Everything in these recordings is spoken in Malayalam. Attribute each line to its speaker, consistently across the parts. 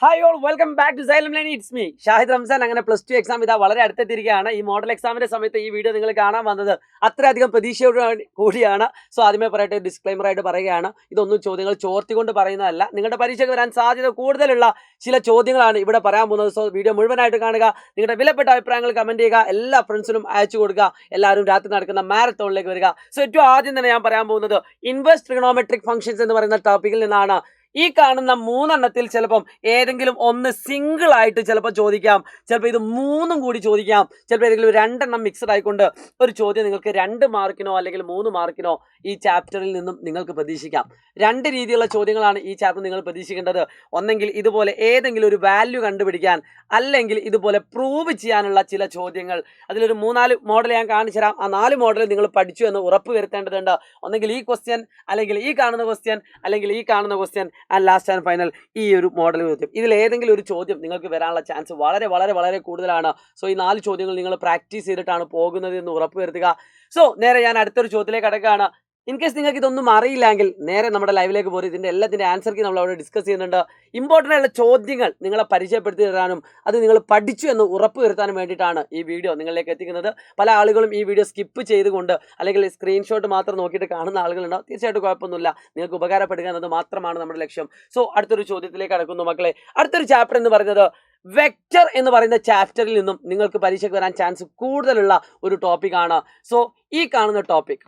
Speaker 1: Hi all welcome back to Xylem line. It's me Shahid Ramzan. അങ്ങനെ പ്ലസ് ടു എക്സാം ഇതാ വളരെ അടുത്തെത്തിയിരിക്കുകയാണ്. ഈ മോഡൽ എക്സാമിന്റെ സമയത്ത് ഈ വീഡിയോ നിങ്ങൾ കാണാൻ വന്നത് അത്രയധികം പ്രതീക്ഷയോട് കൂടിയാണ്. സോ ആദ്യമേ പറയട്ടെ, ഡിസ്ക്ലൈമർ ആയിട്ട് പറയുകയാണ്, ഇതൊന്നും ചോദ്യങ്ങൾ ചോർത്തിക്കൊണ്ട് പറയുന്നതല്ല. നിങ്ങളുടെ പരീക്ഷയ്ക്ക് വരാൻ സാധ്യത കൂടുതലുള്ള ചില ചോദ്യങ്ങളാണ് ഇവിടെ പറയാൻ പോകുന്നത്. സോ വീഡിയോ മുഴുവനായിട്ട് കാണുക, നിങ്ങളുടെ വിലപ്പെട്ട അഭിപ്രായങ്ങൾ കമന്റ് ചെയ്യുക, എല്ലാ ഫ്രണ്ട്സിനും അയച്ചു കൊടുക്കുക, എല്ലാവരും രാത്രി നടക്കുന്ന മാരത്തോണിലേക്ക് വരിക. സോ ഏറ്റവും ആദ്യം തന്നെ ഞാൻ പറയാൻ പോകുന്നത് ഇൻവേഴ്സ് ട്രിഗണോമെട്രിക് ഫംഗ്ഷൻസ് എന്ന് പറയുന്ന ടോപ്പിക്കിൽ നിന്നാണ്. ഈ കാണുന്ന മൂന്നെണ്ണത്തിൽ ചിലപ്പം ഏതെങ്കിലും ഒന്ന് സിംഗിൾ ആയിട്ട് ചിലപ്പോൾ ചോദിക്കാം, ചിലപ്പോൾ ഇത് മൂന്നും കൂടി ചോദിക്കാം, ചിലപ്പോൾ ഏതെങ്കിലും രണ്ടെണ്ണം മിക്സഡ് ആയിക്കൊണ്ട് ഒരു ചോദ്യം നിങ്ങൾക്ക് 2 മാർക്കിനോ അല്ലെങ്കിൽ 3 മാർക്കിനോ ഈ ചാപ്റ്ററിൽ നിന്നും നിങ്ങൾക്ക് പ്രതീക്ഷിക്കാം. 2 രീതിയിലുള്ള ചോദ്യങ്ങളാണ് ഈ ചാപ്റ്റർ നിങ്ങൾ പ്രതീക്ഷിക്കേണ്ടത്. ഒന്നെങ്കിൽ ഇതുപോലെ ഏതെങ്കിലും ഒരു വാല്യൂ കണ്ടുപിടിക്കാൻ, അല്ലെങ്കിൽ ഇതുപോലെ പ്രൂവ് ചെയ്യാനുള്ള ചില ചോദ്യങ്ങൾ. അതിലൊരു 3-4 മോഡൽ ഞാൻ കാണിച്ചു തരാം. ആ 4 മോഡൽ നിങ്ങൾ പഠിച്ചു എന്ന് ഉറപ്പ് വരുത്തേണ്ടതുണ്ട്. ഒന്നെങ്കിൽ ഈ ക്വസ്റ്റ്യൻ, അല്ലെങ്കിൽ ഈ കാണുന്ന ക്വസ്റ്റ്യൻ, അല്ലെങ്കിൽ ഈ കാണുന്ന question, and last and final ഈ ഒരു മോഡൽ ചോദ്യം. ഇതിൽ ഏതെങ്കിലും ഒരു ചോദ്യം നിങ്ങൾക്ക് വരാനുള്ള ചാൻസ് വളരെ വളരെ വളരെ കൂടുതലാണ്. സോ ഈ 4 ചോദ്യങ്ങൾ നിങ്ങൾ പ്രാക്ടീസ് ചെയ്തിട്ടാണ് പോകുന്നത് എന്ന് ഉറപ്പ് വരുത്തുക. സോ നേരെ ഞാൻ അടുത്തൊരു ചോദ്യത്തിലേക്ക് കടക്കുകയാണ്. ഇൻ കേസ് നിങ്ങൾക്ക് ഇതൊന്നും അറിയില്ലെങ്കിൽ നേരെ നമ്മുടെ ലൈവിലേക്ക് പോയി ഇതിൻ്റെ എല്ലാത്തിൻ്റെ ആൻസർക്ക് നമ്മൾ അവിടെ ഡിസ്കസ് ചെയ്യുന്നുണ്ട്. ഇമ്പോർട്ടൻ്റ് ആയിട്ടുള്ള ചോദ്യങ്ങൾ നിങ്ങളെ പരിചയപ്പെടുത്തി തരാനും അത് നിങ്ങൾ പഠിച്ചു എന്ന് ഉറപ്പ് വരുത്താനും വേണ്ടിയിട്ടാണ് ഈ വീഡിയോ നിങ്ങളിലേക്ക് എത്തിക്കുന്നത്. പല ആളുകളും ഈ വീഡിയോ സ്കിപ്പ് ചെയ്തുകൊണ്ട് അല്ലെങ്കിൽ സ്ക്രീൻഷോട്ട് മാത്രം നോക്കിയിട്ട് കാണുന്ന ആളുകളുണ്ടാവും. തീർച്ചയായിട്ടും കുഴപ്പമൊന്നുമില്ല, നിങ്ങൾക്ക് ഉപകാരപ്പെടുക എന്നത് മാത്രമാണ് നമ്മുടെ ലക്ഷ്യം. സോ അടുത്തൊരു ചോദ്യത്തിലേക്ക് കടക്കുന്നു മക്കളെ. അടുത്തൊരു ചാപ്റ്റർ എന്ന് പറയുന്നത് വെക്റ്റർ എന്ന് പറയുന്ന ചാപ്റ്ററിൽ നിന്നും നിങ്ങൾക്ക് പരീക്ഷയ്ക്ക് വരാൻ ചാൻസ് കൂടുതലുള്ള ഒരു ടോപ്പിക്കാണ്. സോ ഈ കാണുന്ന topic,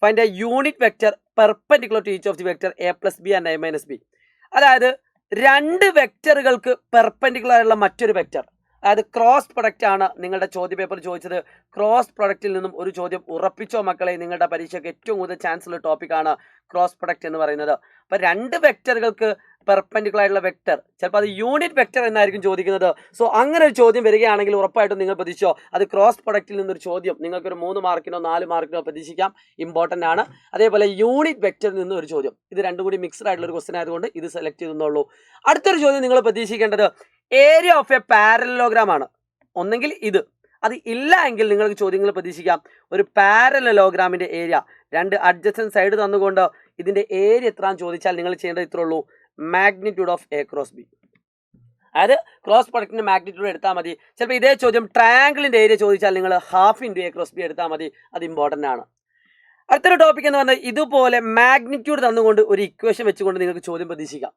Speaker 1: find a unit vector perpendicular to each of the vector a + b and a - b. അതായത് 2 വെക്റ്ററുകൾക്ക് പെർപെൻഡിക്കുലർ ആയിട്ടുള്ള മറ്റൊരു വെക്റ്റർ, അതായത് ക്രോസ് പ്രൊഡക്റ്റ് ആണ് നിങ്ങളുടെ ചോദ്യ പേപ്പർ ചോദിച്ചത്. ക്രോസ് പ്രൊഡക്റ്റിൽ നിന്നും ഒരു ചോദ്യം ഉറപ്പിച്ചോ മക്കളെ, നിങ്ങളുടെ പരീക്ഷയ്ക്ക് ഏറ്റവും കൂടുതൽ ചാൻസ് ഉള്ള ടോപ്പിക്കാണ് ക്രോസ് പ്രൊഡക്റ്റ് എന്ന് പറയുന്നത്. അപ്പോൾ 2 വെക്റ്ററുകൾക്ക് പെർപെൻഡിക്കുലർ ആയിട്ടുള്ള വെക്റ്റർ, ചിലപ്പോൾ അത് യൂണിറ്റ് വെക്റ്റർ എന്നായിരിക്കും ചോദിക്കുന്നത്. സോ അങ്ങനെ ഒരു ചോദ്യം വരികയാണെങ്കിൽ ഉറപ്പായിട്ടും നിങ്ങൾ പ്രതീക്ഷിച്ചോ അത് ക്രോസ് പ്രൊഡക്റ്റിൽ നിന്നൊരു ചോദ്യം നിങ്ങൾക്കൊരു 3 മാർക്കിനോ 4 മാർക്കിനോ പ്രതീക്ഷിക്കാം. ഇമ്പോർട്ടൻ്റ് ആണ്. അതേപോലെ യൂണിറ്റ് വെക്റ്ററിൽ നിന്ന് ഒരു ചോദ്യം, ഇത് രണ്ടും കൂടി മിക്സ്ഡ് ആയിട്ടുള്ള ഒരു ക്വസ്റ്റൻ ആയതുകൊണ്ട് ഇത് സെലക്ട് ചെയ്തെന്നുള്ളൂ. അടുത്തൊരു ചോദ്യം നിങ്ങൾ പ്രതീക്ഷിക്കേണ്ടത് ഏരിയ ഓഫ് എ പാരലലോഗ്രാം ആണ്. ഒന്നെങ്കിൽ ഇത്, അത് ഇല്ല എങ്കിൽ നിങ്ങൾക്ക് ചോദ്യങ്ങൾ പ്രതീക്ഷിക്കാം. ഒരു പാരലലോഗ്രാമിന്റെ ഏരിയ, 2 അഡ്ജസൻറ്റ് സൈഡ് തന്നുകൊണ്ട് ഇതിന്റെ ഏരിയ എത്രയാണെന്ന് ചോദിച്ചാൽ നിങ്ങൾ ചെയ്യേണ്ടത് ഇത്രേ ഉള്ളൂ, മാഗ്നിറ്റ്യൂഡ് ഓഫ് a × b. അതായത് ക്രോസ് പ്രൊഡക്റ്റിന്റെ മാഗ്നിറ്റ്യൂഡ് എടുത്താൽ മതി. ചിലപ്പോൾ ഇതേ ചോദ്യം ട്രയാങ്കിളിന്റെ ഏരിയ ചോദിച്ചാൽ നിങ്ങൾ ½ × a × b എടുത്താൽ മതി. അത് ഇമ്പോർട്ടൻ്റ് ആണ്. അടുത്തൊരു ടോപ്പിക് എന്ന് പറഞ്ഞാൽ ഇതുപോലെ മാഗ്നിറ്റ്യൂഡ് തന്നുകൊണ്ട് ഒരു ഇക്വേഷൻ വെച്ചുകൊണ്ട് നിങ്ങൾക്ക് ചോദ്യം പ്രതീക്ഷിക്കാം.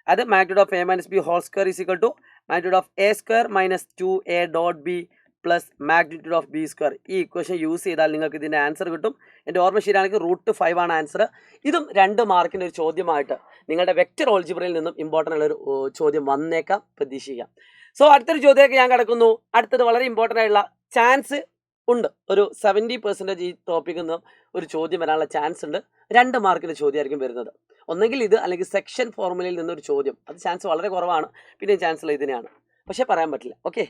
Speaker 1: അത് magnitude of a - b whole square is equal to magnitude of a² - 2a.b plus magnitude of b square. ഈ ഇക്വേഷൻ യൂസ് ചെയ്താൽ നിങ്ങൾക്ക് ഇതിൻ്റെ ആൻസർ കിട്ടും. എൻ്റെ ഓർമ്മ ശരിയാണെങ്കിൽ √5 ആണ് ആൻസർ. ഇതും 2 മാർക്കിൻ്റെ ഒരു ചോദ്യമായിട്ട് നിങ്ങളുടെ വെക്റ്റർ ഓൾജിബ്രയിൽ നിന്നും ഇമ്പോർട്ടൻ്റ് ഉള്ളൊരു ചോദ്യം വന്നേക്കാം, പ്രതീക്ഷിക്കാം. സോ അടുത്തൊരു ചോദ്യത്തിലേക്ക് ഞാൻ കിടക്കുന്നു. അടുത്തത് വളരെ ഇമ്പോർട്ടൻ്റ് ആയിട്ടുള്ള ചാൻസ് ഉണ്ട്, ഒരു 70% ഈ ടോപ്പിക്കിൽ നിന്നും ഒരു ചോദ്യം വരാനുള്ള ചാൻസ് ഉണ്ട്. 2 മാർക്കിൻ്റെ ചോദ്യമായിരിക്കും വരുന്നത്. ഒന്നെങ്കിൽ ഇത്, അല്ലെങ്കിൽ സെക്ഷൻ ഫോർമുലയിൽ നിന്നൊരു ചോദ്യം. അത് ചാൻസ് വളരെ കുറവാണ്. പിന്നെ ചാൻസ് ഉള്ള ഇതിനെയാണ്, പക്ഷേ പറയാൻ പറ്റില്ല. ഓക്കെ,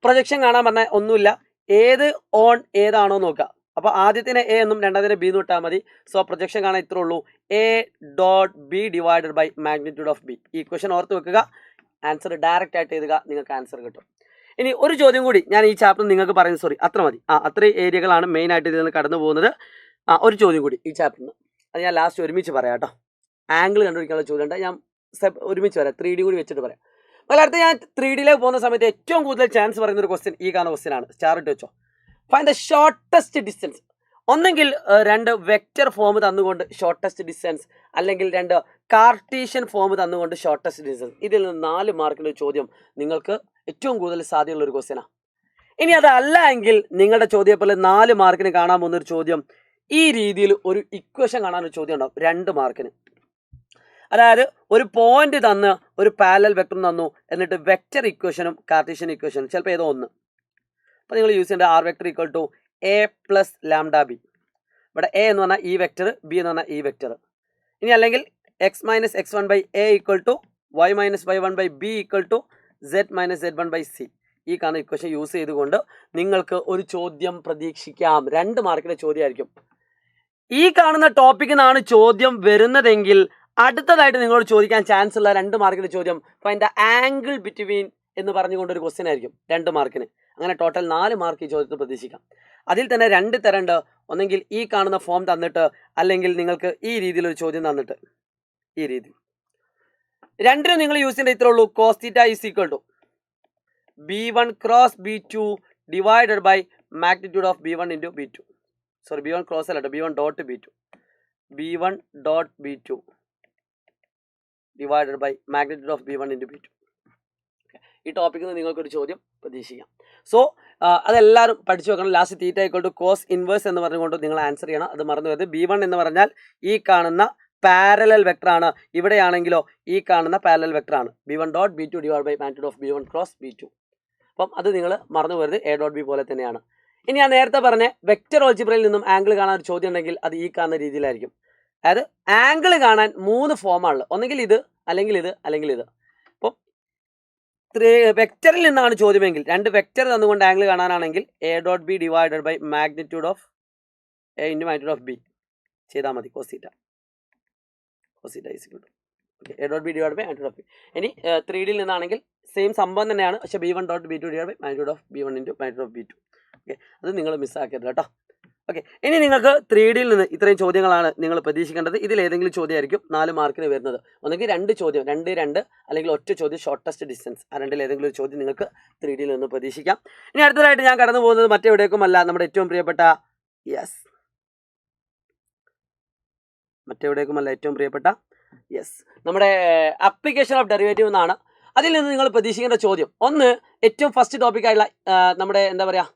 Speaker 1: പ്രൊജക്ഷൻ കാണാൻ പറഞ്ഞാൽ ഒന്നുമില്ല, ഏത് ഓൺ ഏതാണോ നോക്കുക. അപ്പോൾ ആദ്യത്തിന് എ എന്നും രണ്ടാമതിന് ബി എന്ന് ഇട്ടാൽ മതി. സോ പ്രൊജക്ഷൻ കാണാൻ ഇത്രേ ഉള്ളൂ, a.b divided by magnitude of b. ഈ ക്വസ്റ്റൻ ഓർത്ത് വെക്കുക, ആൻസർ ഡയറക്റ്റ് ആയിട്ട് എഴുതുക, നിങ്ങൾക്ക് ആൻസർ കിട്ടും. ഇനി ഒരു ചോദ്യം കൂടി ഞാൻ ഈ ചാപ്റ്റർ നിങ്ങൾക്ക് പറയുന്നത്, സോറി അത്ര മതി, അത്രയും ഏരിയകളാണ് മെയിനായിട്ട് ഇതിൽ നിന്ന് കടന്നു പോകുന്നത്. ഒരു ചോദ്യം കൂടി ഈ ചാപ്റ്ററിന്, അത് ഞാൻ ലാസ്റ്റ് ഒരുമിച്ച് പറയാം കേട്ടോ. ആംഗിൾ കണ്ടുപിടിക്കാനുള്ള ചോദ്യം ഉണ്ട്, ഞാൻ ഒരുമിച്ച് വരാം, 3D കൂടി വെച്ചിട്ട് പറയാം. അപ്പോൾ അടുത്ത് ഞാൻ 3Dയിലേക്ക് പോകുന്ന സമയത്ത് ഏറ്റവും കൂടുതൽ ചാൻസ് പറയുന്ന ഒരു ക്വസ്റ്റ്യൻ ഈ കാണുന്ന ക്വസ്റ്റ്യൻ ആണ്. സ്റ്റാർ ഇട്ട് വെച്ചോ. Find the shortest distance. ഒന്നെങ്കിൽ 2 വെക്റ്റർ ഫോം തന്നുകൊണ്ട് ഷോർട്ടസ്റ്റ് ഡിസ്റ്റൻസ്, അല്ലെങ്കിൽ 2 കാർട്ടീഷ്യൻ ഫോം തന്നുകൊണ്ട് ഷോർട്ടസ്റ്റ് ഡിസ്റ്റൻസ്. ഇതിൽ നിന്ന് 4 മാർക്കിൻ്റെ ചോദ്യം നിങ്ങൾക്ക് ഏറ്റവും കൂടുതൽ സാധ്യതയുള്ള ഒരു ക്വസ്റ്റ്യനാണ്. ഇനി അതല്ല എങ്കിൽ നിങ്ങളുടെ ചോദ്യപ്പേപ്പറിൽ 4 മാർക്കിന് കാണാൻ പോകുന്നൊരു ചോദ്യം ഈ രീതിയിൽ ഒരു ഇക്വേഷൻ കാണാനൊരു ചോദ്യം ഉണ്ടാവും 2 മാർക്കിന്. അതായത് ഒരു പോയിന്റ് തന്ന് ഒരു പാരലൽ വെക്ടറും തന്നു, എന്നിട്ട് വെക്റ്റർ ഇക്വേഷനും കാർട്ടീഷ്യൻ ഇക്വേഷനും ചിലപ്പോൾ ഏതോ ഒന്ന്. അപ്പോൾ നിങ്ങൾ യൂസ് ചെയ്യേണ്ട r vector equal to a + λb. ഇവിടെ a എന്ന് പറഞ്ഞാൽ ഈ വെക്ടർ, b എന്ന് പറഞ്ഞാൽ ഈ വെക്ടർ. ഇനി അല്ലെങ്കിൽ x - x1/a equal to y - y1/b equal to z - z1/c. ഈ കാണുന്ന ഇക്വേഷൻ യൂസ് ചെയ്തുകൊണ്ട് നിങ്ങൾക്ക് ഒരു ചോദ്യം പ്രതീക്ഷിക്കാം. 2 മാർക്കിൻ്റെ ചോദ്യമായിരിക്കും. ഈ കാണുന്ന ടോപ്പിക്കിൽ നിന്നാണ് ചോദ്യം വരുന്നതെങ്കിൽ അടുത്തതായിട്ട് നിങ്ങളോട് ചോദിക്കാൻ ചാൻസ് ഉള്ള 2 മാർക്കിൻ്റെ ചോദ്യം ഫൈൻഡ് ദ ആംഗിൾ ബിറ്റ്വീൻ എന്ന് പറഞ്ഞുകൊണ്ടൊരു ക്വസ്റ്റ്യൻ ആയിരിക്കും 2 മാർക്കിന്. അങ്ങനെ ടോട്ടൽ 4 മാർക്ക് ഈ ചോദ്യത്തിൽ പ്രതീക്ഷിക്കാം. അതിൽ തന്നെ 2 തരമുണ്ട്. ഒന്നെങ്കിൽ ഈ കാണുന്ന ഫോം തന്നിട്ട്, അല്ലെങ്കിൽ നിങ്ങൾക്ക് ഈ രീതിയിലൊരു ചോദ്യം തന്നിട്ട്, ഈ രീതി രണ്ടിനും നിങ്ങൾ യൂസ് ചെയ്യേണ്ട ഇത്രേ ഉള്ളൂ. Cos theta is equal to B1 cross B2 divided by magnitude of B1 into B2. Sorry B1 cross അല്ല, B1 dot B2. B1 dot B2 divided by magnitude of B1 into B2. ഈ ടോപ്പിക്കിൽ നിന്ന് നിങ്ങൾക്കൊരു ചോദ്യം പ്രതീക്ഷിക്കാം. സോ അതെല്ലാവരും പഠിച്ചു വെക്കണം. Last theta equal to cos inverse എന്ന് പറഞ്ഞുകൊണ്ട് നിങ്ങൾ ആൻസർ ചെയ്യണം. അത് മറന്നു വരുന്നത്. B1 എന്ന് പറഞ്ഞാൽ ഈ കാണുന്ന പാരലൽ വെക്ടർ ആണ്. ഇവിടെയാണെങ്കിലോ ഈ കാണുന്ന പാരലൽ വെക്ടർ ആണ്. B1 dot B2 divide by magnitude of B1 cross B2. അപ്പം അത് നിങ്ങൾ മറന്നു വരുന്നത്. A ഡോട്ട് B പോലെ തന്നെയാണ്. ഇനി ഞാൻ നേരത്തെ പറഞ്ഞ വെക്റ്റർ ഓൾജിബ്രയിൽ നിന്നും ആംഗിൾ കാണാൻ ഒരു ചോദ്യം ഉണ്ടെങ്കിൽ അത് ഈ കാണുന്ന രീതിയിലായിരിക്കും. അതായത് ആംഗിൾ കാണാൻ 3 ഫോമാണുള്ളത്. ഒന്നെങ്കിൽ ഇത്, അല്ലെങ്കിൽ ഇത്, അല്ലെങ്കിൽ ഇത്. അപ്പോൾ വെക്റ്ററിൽ നിന്നാണ് ചോദ്യമെങ്കിൽ, 2 വെക്റ്റർ തന്നുകൊണ്ട് ആംഗിൾ കാണാനാണെങ്കിൽ A dot B divided by magnitude of A into magnitude of B ചെയ്താൽ മതി. Cos theta is equal to A dot B divide by magnitude of B. ഇനി 3Dയിൽ നിന്നാണെങ്കിൽ സെയിം സംഭവം തന്നെയാണ്, പക്ഷേ B1 dot B2 divide by magnitude of B1 into magnitude of B2. Okay, അത് നിങ്ങൾ മിസ്സാക്കരുത് കേട്ടോ. ഓക്കെ, ഇനി നിങ്ങൾക്ക് 3Dയിൽ നിന്ന് ഇത്രയും ചോദ്യങ്ങളാണ് നിങ്ങൾ പ്രതീക്ഷിക്കേണ്ടത്. ഇതിൽ ഏതെങ്കിലും ചോദ്യമായിരിക്കും 4 മാർക്കിന് വരുന്നത്. ഒന്നെങ്കിൽ 2 ചോദ്യം, 2 അല്ലെങ്കിൽ ഒറ്റ ചോദ്യം, ഷോർട്ടസ്റ്റ് ഡിസ്റ്റൻസ്. ആ രണ്ടിൽ ഏതെങ്കിലും ഒരു ചോദ്യം നിങ്ങൾക്ക് 3Dയിൽ നിന്ന് പ്രതീക്ഷിക്കാം. ഇനി അടുത്തതായിട്ട് ഞാൻ കടന്നു പോകുന്നത് മറ്റെവിടേക്കുമല്ല, നമ്മുടെ ഏറ്റവും പ്രിയപ്പെട്ട നമ്മുടെ അപ്ലിക്കേഷൻ ഓഫ് ഡെറിവേറ്റീവ് എന്നാണ്. അതിൽ നിന്ന് നിങ്ങൾ പ്രതീക്ഷിക്കേണ്ട ചോദ്യം ഒന്ന്, ഏറ്റവും ഫസ്റ്റ് ടോപ്പിക്കായുള്ള നമ്മുടെ എന്താ പറയുക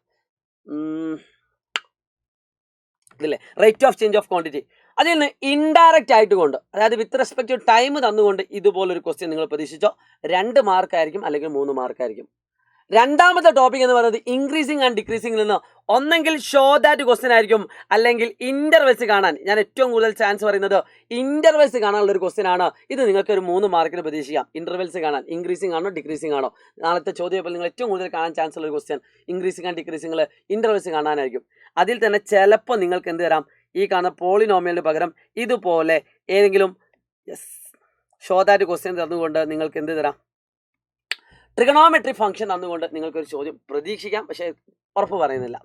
Speaker 1: ഇതില്ലേ rate of change of quantity. അതിൽ നിന്ന് ഇൻഡയറക്റ്റ് ആയിട്ട് കൊണ്ട്, അതായത് വിത്ത് റെസ്പെക്ട് ടു ടൈം തന്നുകൊണ്ട് ഇതുപോലൊരു ക്വസ്റ്റ്യൻ നിങ്ങൾ പ്രതീക്ഷിച്ചോ. 2 മാർക്കായിരിക്കും അല്ലെങ്കിൽ 3 മാർക്കായിരിക്കും. രണ്ടാമത്തെ ടോപ്പിക് എന്ന് പറയുന്നത് ഇൻക്രീസിങ് ആൻഡ് ഡിക്രീസിംഗിൽ നിന്ന് ഒന്നെങ്കിൽ ഷോ ദാറ്റ് ക്വസ്റ്റ്യൻ ആയിരിക്കും, അല്ലെങ്കിൽ ഇന്റർവെൽസ് കാണാൻ. ഞാൻ ഏറ്റവും കൂടുതൽ ചാൻസ് പറയുന്നത് ഇന്റർവെൽസ് കാണാനുള്ള ഒരു ക്വസ്റ്റ്യൻ ആണ്. ഇത് നിങ്ങൾക്ക് ഒരു 3 മാർക്കിന് പ്രതീക്ഷിക്കാം. ഇന്റർവെൽസ് കാണാൻ ഇൻക്രീസിംഗ് ആണോ ഡിക്രീസിംഗ് ആണോ, നാളത്തെ ചോദ്യം നിങ്ങൾ ഏറ്റവും കൂടുതൽ കാണാൻ ചാൻസ് ഉള്ള ഒരു ക്വസ്റ്റ്യൻ ഇൻക്രീസിംഗ് ആൻഡ് ഡിക്രീസിംഗിൽ ഇന്റർവെൽസ് കാണാനായിരിക്കും. അതിൽ തന്നെ ചിലപ്പോൾ നിങ്ങൾക്ക് എന്ത് തരാം, ഈ കാണുന്ന പോളിനോമിയലിന് പകരം ഇതുപോലെ ഏതെങ്കിലും ഷോ ദാറ്റ് ക്വസ്റ്റ്യൻ തന്നുകൊണ്ട് നിങ്ങൾക്ക് എന്ത് തരാം, ട്രിഗണോമെട്രി ഫംഗ്ഷൻ തന്നുകൊണ്ട് നിങ്ങൾക്കൊരു ചോദ്യം പ്രതീക്ഷിക്കാം, പക്ഷേ ഉറപ്പ് പറയുന്നില്ല.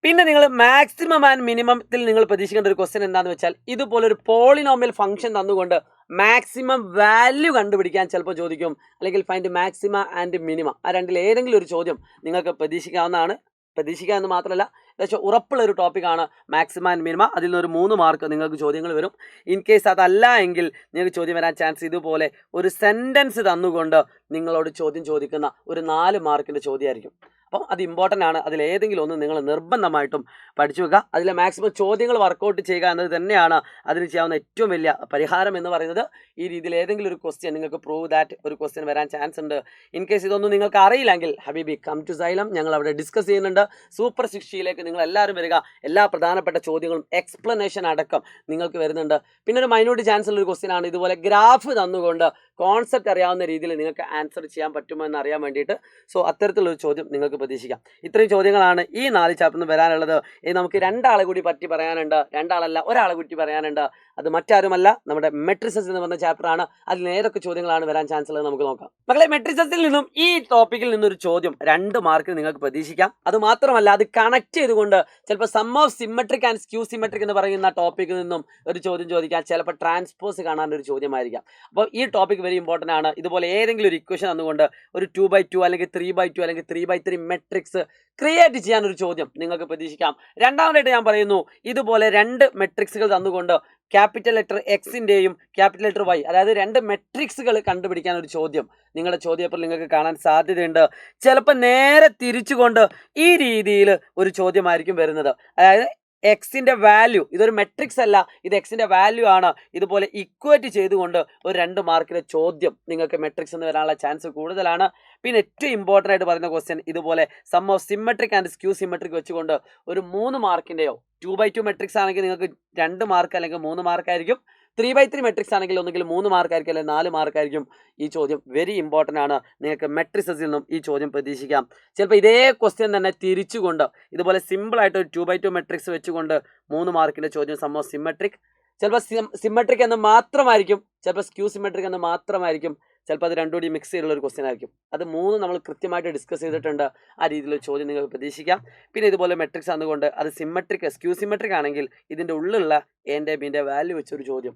Speaker 1: പിന്നെ നിങ്ങൾ മാക്സിമം ആൻഡ് മിനിമത്തിൽ നിങ്ങൾ പ്രതീക്ഷിക്കേണ്ട ഒരു ക്വസ്റ്റ്യൻ എന്താണെന്ന് വെച്ചാൽ, ഇതുപോലൊരു പോളിനോമിയൽ ഫംഗ്ഷൻ തന്നുകൊണ്ട് മാക്സിമം വാല്യൂ കണ്ടുപിടിക്കാൻ ചിലപ്പോൾ ചോദിക്കും, അല്ലെങ്കിൽ ഫൈൻഡ് മാക്സിമ ആൻഡ് മിനിമ. ആ രണ്ടിൽ ഏതെങ്കിലും ഒരു ചോദ്യം നിങ്ങൾക്ക് പ്രതീക്ഷിക്കാവുന്നതാണ്. പ്രതീക്ഷിക്കുക എന്ന് മാത്രമല്ല, ഏകദേശം ഉറപ്പുള്ള ഒരു ടോപ്പിക്കാണ് മാക്സിമം ആൻഡ് മിനിമ. അതിൽ നിന്നൊരു 3 മാർക്ക് നിങ്ങൾക്ക് ചോദ്യങ്ങൾ വരും. ഇൻ കേസ് അതല്ല എങ്കിൽ നിങ്ങൾക്ക് ചോദ്യം വരാൻ ചാൻസ് ഇതുപോലെ ഒരു സെൻറ്റൻസ് തന്നുകൊണ്ട് നിങ്ങളോട് ചോദ്യം ചോദിക്കുന്ന ഒരു 4 മാർക്കിൻ്റെ ചോദ്യമായിരിക്കും. അപ്പം അത് ഇമ്പോർട്ടൻ്റ് ആണ്. അതിൽ ഏതെങ്കിലും ഒന്ന് നിങ്ങൾ നിർബന്ധമായിട്ടും പഠിച്ചു വെക്കുക. അതിലെ മാക്സിമം ചോദ്യങ്ങൾ വർക്കൗട്ട് ചെയ്യുക എന്നത് തന്നെയാണ് അതിന് ചെയ്യാവുന്ന ഏറ്റവും വലിയ പരിഹാരം എന്ന് പറയുന്നത്. ഈ രീതിയിൽ ഏതെങ്കിലും ഒരു ക്വസ്റ്റ്യൻ നിങ്ങൾക്ക് പ്രൂവ് ദാറ്റ് ഒരു ക്വസ്റ്റ്യൻ വരാൻ ചാൻസ് ഉണ്ട്. ഇൻ കേസ് ഇതൊന്നും നിങ്ങൾക്ക് അറിയില്ലെങ്കിൽ ഹബീബി കം ടു സൈലം, ഞങ്ങൾ അവിടെ ഡിസ്കസ് ചെയ്യുന്നുണ്ട്. സൂപ്പർ 60യിലേക്ക് നിങ്ങൾ എല്ലാവരും വരിക. എല്ലാ പ്രധാനപ്പെട്ട ചോദ്യങ്ങളും എക്സ്പ്ലനേഷൻ അടക്കം നിങ്ങൾക്ക് വരുന്നുണ്ട്. പിന്നെ ഒരു മൈന്യൂട്ട് ചാൻസ് ഉള്ള ഒരു ക്വസ്റ്റ്യൻ ആണ്. ഇതുപോലെ ഗ്രാഫ് തന്നുകൊണ്ട് കോൺസെപ്റ്റ് അറിയാവുന്ന രീതിയിൽ നിങ്ങൾക്ക് ആൻസർ ചെയ്യാൻ പറ്റുമോ എന്ന് അറിയാൻ വേണ്ടിയിട്ട്. സോ അത്തരത്തിലുള്ളൊരു ചോദ്യം നിങ്ങൾക്ക് പ്രതീക്ഷിക്കാം. ഇത്രയും ചോദ്യങ്ങളാണ് ഈ 4 ചാപ്റ്ററിന് വരാനുള്ളത്. നമുക്ക് 2 ആളെ കൂടി പറ്റി പറയാനുണ്ട്. 2 ആളല്ല, ഒരാളെ കൂടി പറയാനുണ്ട്. അത് മറ്റാരുമല്ല, നമ്മുടെ മെട്രിസസ് എന്ന് പറഞ്ഞ ചാപ്റ്റർ ആണ്. അതിൽ ഏതൊക്കെ ചോദ്യങ്ങളാണ് വരാൻ ചാൻസ് ഉള്ളത് നമുക്ക് നോക്കാം. മക്കളെ, മെട്രിസസിൽ നിന്നും ഈ ടോപ്പിക്കിൽ നിന്നൊരു ചോദ്യം 2 മാർക്കിന് നിങ്ങൾക്ക് പ്രതീക്ഷിക്കാം. അത് മാത്രമല്ല, അത് കണക്ട് ചെയ്തുകൊണ്ട് ചിലപ്പോൾ sum of symmetric and skew symmetric എന്ന് പറയുന്ന ടോപ്പിക്കിൽ നിന്നും ഒരു ചോദ്യം ചോദിക്കാം. ചിലപ്പോൾ ട്രാൻസ്പോസ് കാണാൻ ഒരു ചോദ്യമായിരിക്കാം. അപ്പോൾ ഈ ടോപ്പിക് വെരി ഇമ്പോർട്ടൻ്റ് ആണ്. ഇതുപോലെ ഏതെങ്കിലും ഒരു ഇക്വേഷൻ തന്നുകൊണ്ട് ഒരു 2/2 അല്ലെങ്കിൽ 3/2 അല്ലെങ്കിൽ 3/3 മെട്രിക്സ് ക്രിയേറ്റ് ചെയ്യാനൊരു ചോദ്യം നിങ്ങൾക്ക് പ്രതീക്ഷിക്കാം. രണ്ടാമതായിട്ട് ഞാൻ പറയുന്നു, ഇതുപോലെ 2 മെട്രിക്സുകൾ തന്നുകൊണ്ട് ക്യാപിറ്റൽ ലെറ്റർ എക്സിൻ്റെയും ക്യാപിറ്റൽ ലെറ്റർ വൈ, അതായത് 2 മെട്രിക്സുകൾ കണ്ടുപിടിക്കാൻ ഒരു ചോദ്യം നിങ്ങളുടെ ചോദ്യപേപ്പറിൽ നിങ്ങൾക്ക് കാണാൻ സാധ്യതയുണ്ട്. ചിലപ്പോൾ നേരെ തിരിച്ചുകൊണ്ട് ഈ രീതിയിൽ ഒരു ചോദ്യമായിരിക്കും വരുന്നത്. അതായത് എക്സിൻ്റെ വാല്യൂ, ഇതൊരു മെട്രിക്സ് അല്ല, ഇത് എക്സിൻ്റെ വാല്യൂ ആണ്. ഇതുപോലെ ഇക്വേറ്റ് ചെയ്തുകൊണ്ട് ഒരു 2 മാർക്കിലെ ചോദ്യം നിങ്ങൾക്ക് മെട്രിക്സ് എന്ന് വരാനുള്ള ചാൻസ് കൂടുതലാണ്. പിന്നെ ഏറ്റവും ഇമ്പോർട്ടൻ്റ് ആയിട്ട് പറയുന്ന ക്വസ്റ്റ്യൻ ഇതുപോലെ sum of symmetric and skew symmetric വെച്ചുകൊണ്ട് ഒരു 3 മാർക്കിൻ്റെയോ 2/2 മെട്രിക്സ് ആണെങ്കിൽ നിങ്ങൾക്ക് 2 മാർക്ക് അല്ലെങ്കിൽ 3 മാർക്കായിരിക്കും. 3/3 മെട്രിക്സ് ആണെങ്കിൽ ഒന്നുകിൽ 3 മാർക്കായിരിക്കും അല്ലെങ്കിൽ 4 മാർക്കായിരിക്കും. ഈ ചോദ്യം വെരി ഇമ്പോർട്ടൻ്റ് ആണ്. നിങ്ങൾക്ക് മെട്രിസസിൽ നിന്നും ഈ ചോദ്യം പ്രതീക്ഷിക്കാം. ചിലപ്പോൾ ഇതേ ക്വസ്റ്റ്യൻ തന്നെ തിരിച്ചുകൊണ്ട് ഇതുപോലെ സിമ്പിളായിട്ട് ഒരു 2/2 മെട്രിക്സ് വെച്ചുകൊണ്ട് 3 മാർക്കിൻ്റെ ചോദ്യം സം ഓഫ് സിമെട്രിക്, ചിലപ്പോൾ സിമെട്രിക് എന്ന് മാത്രമായിരിക്കും, ചിലപ്പോൾ സ്ക്യൂ സിമെട്രിക് എന്ന് മാത്രമായിരിക്കും, ചിലപ്പോൾ അത് രണ്ടും കൂടി മിക്സ് ചെയ്തുള്ള ഒരു ക്വസ്റ്റ്യൻ ആയിരിക്കും. അത് 3 നമ്മൾ കൃത്യമായിട്ട് ഡിസ്കസ് ചെയ്തിട്ടുണ്ട്. ആ രീതിയിലുള്ള ചോദ്യം നിങ്ങൾക്ക് പ്രതീക്ഷിക്കാം. പിന്നെ ഇതുപോലെ മെട്രിക്സ് ആണെന്നുകൊണ്ട് അത് സിമെട്രിക് സ്ക്യൂ സിമെട്രിക് ആണെങ്കിൽ ഇതിൻ്റെ ഉള്ളിലുള്ള എൻ്റെ ബിൻ്റെ വാല്യൂ വെച്ചൊരു ചോദ്യം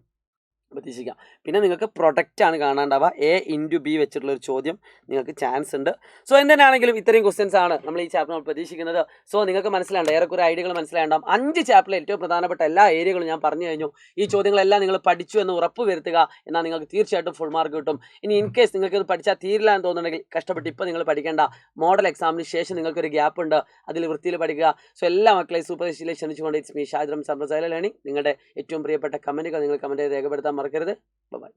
Speaker 1: പ്രതീക്ഷിക്കാം. പിന്നെ നിങ്ങൾക്ക് പ്രൊഡക്റ്റാണ് കാണാണ്ടാവുക. എ ഇൻറ്റു ബി വെച്ചിട്ടുള്ളൊരു ചോദ്യം നിങ്ങൾക്ക് ചാൻസ് ഉണ്ട്. സോ എന്തിനാണെങ്കിലും ഇത്രയും ക്വസ്റ്റ്യൻസ് ആണ് നമ്മൾ ഈ ചാപ്റ്റർ നമ്മൾ പ്രതീക്ഷിക്കുന്നത്. സോ നിങ്ങൾക്ക് മനസ്സിലാണ്ട് ഏറെക്കുറെ ഐഡിയകൾ മനസ്സിലാണ്ടാവും. 5 ചാപ്റ്ററിലെ ഏറ്റവും പ്രധാനപ്പെട്ട എല്ലാ ഏരിയകളും ഞാൻ പറഞ്ഞു കഴിഞ്ഞു. ഈ ചോദ്യങ്ങളെല്ലാം നിങ്ങൾ പഠിച്ചു എന്ന് ഉറപ്പ് വരുത്തുക. എന്നാൽ നിങ്ങൾക്ക് തീർച്ചയായിട്ടും ഫുൾ മാർക്ക് കിട്ടും. ഇനി ഇൻ കേസ് നിങ്ങൾക്ക് ഇത് പഠിച്ചാൽ തീരില്ല എന്ന് തോന്നുന്നുണ്ടെങ്കിൽ കഷ്ടപ്പെട്ട് ഇപ്പോൾ നിങ്ങൾ പഠിക്കേണ്ട. മോഡൽ എക്സാമിന് ശേഷം നിങ്ങൾക്കൊരു ഗ്യാപ്പ് ഉണ്ട്. അതിൽ വൃത്തിയിൽ പഠിക്കുക. സോ എല്ലാ മക്കളെയും സൂപ്പർ ഹിസ്റ്റിലേക്ക് ക്ഷണിച്ചുകൊണ്ട് it's me Shahid Ramzan learning. നിങ്ങളുടെ ഏറ്റവും പ്രിയപ്പെട്ട കമൻറ്റുകൾ നിങ്ങൾ കമൻറ്റ് ചെയ്ത് രേഖപ്പെടുത്താൻ മറക്കരുത്. ബൈ.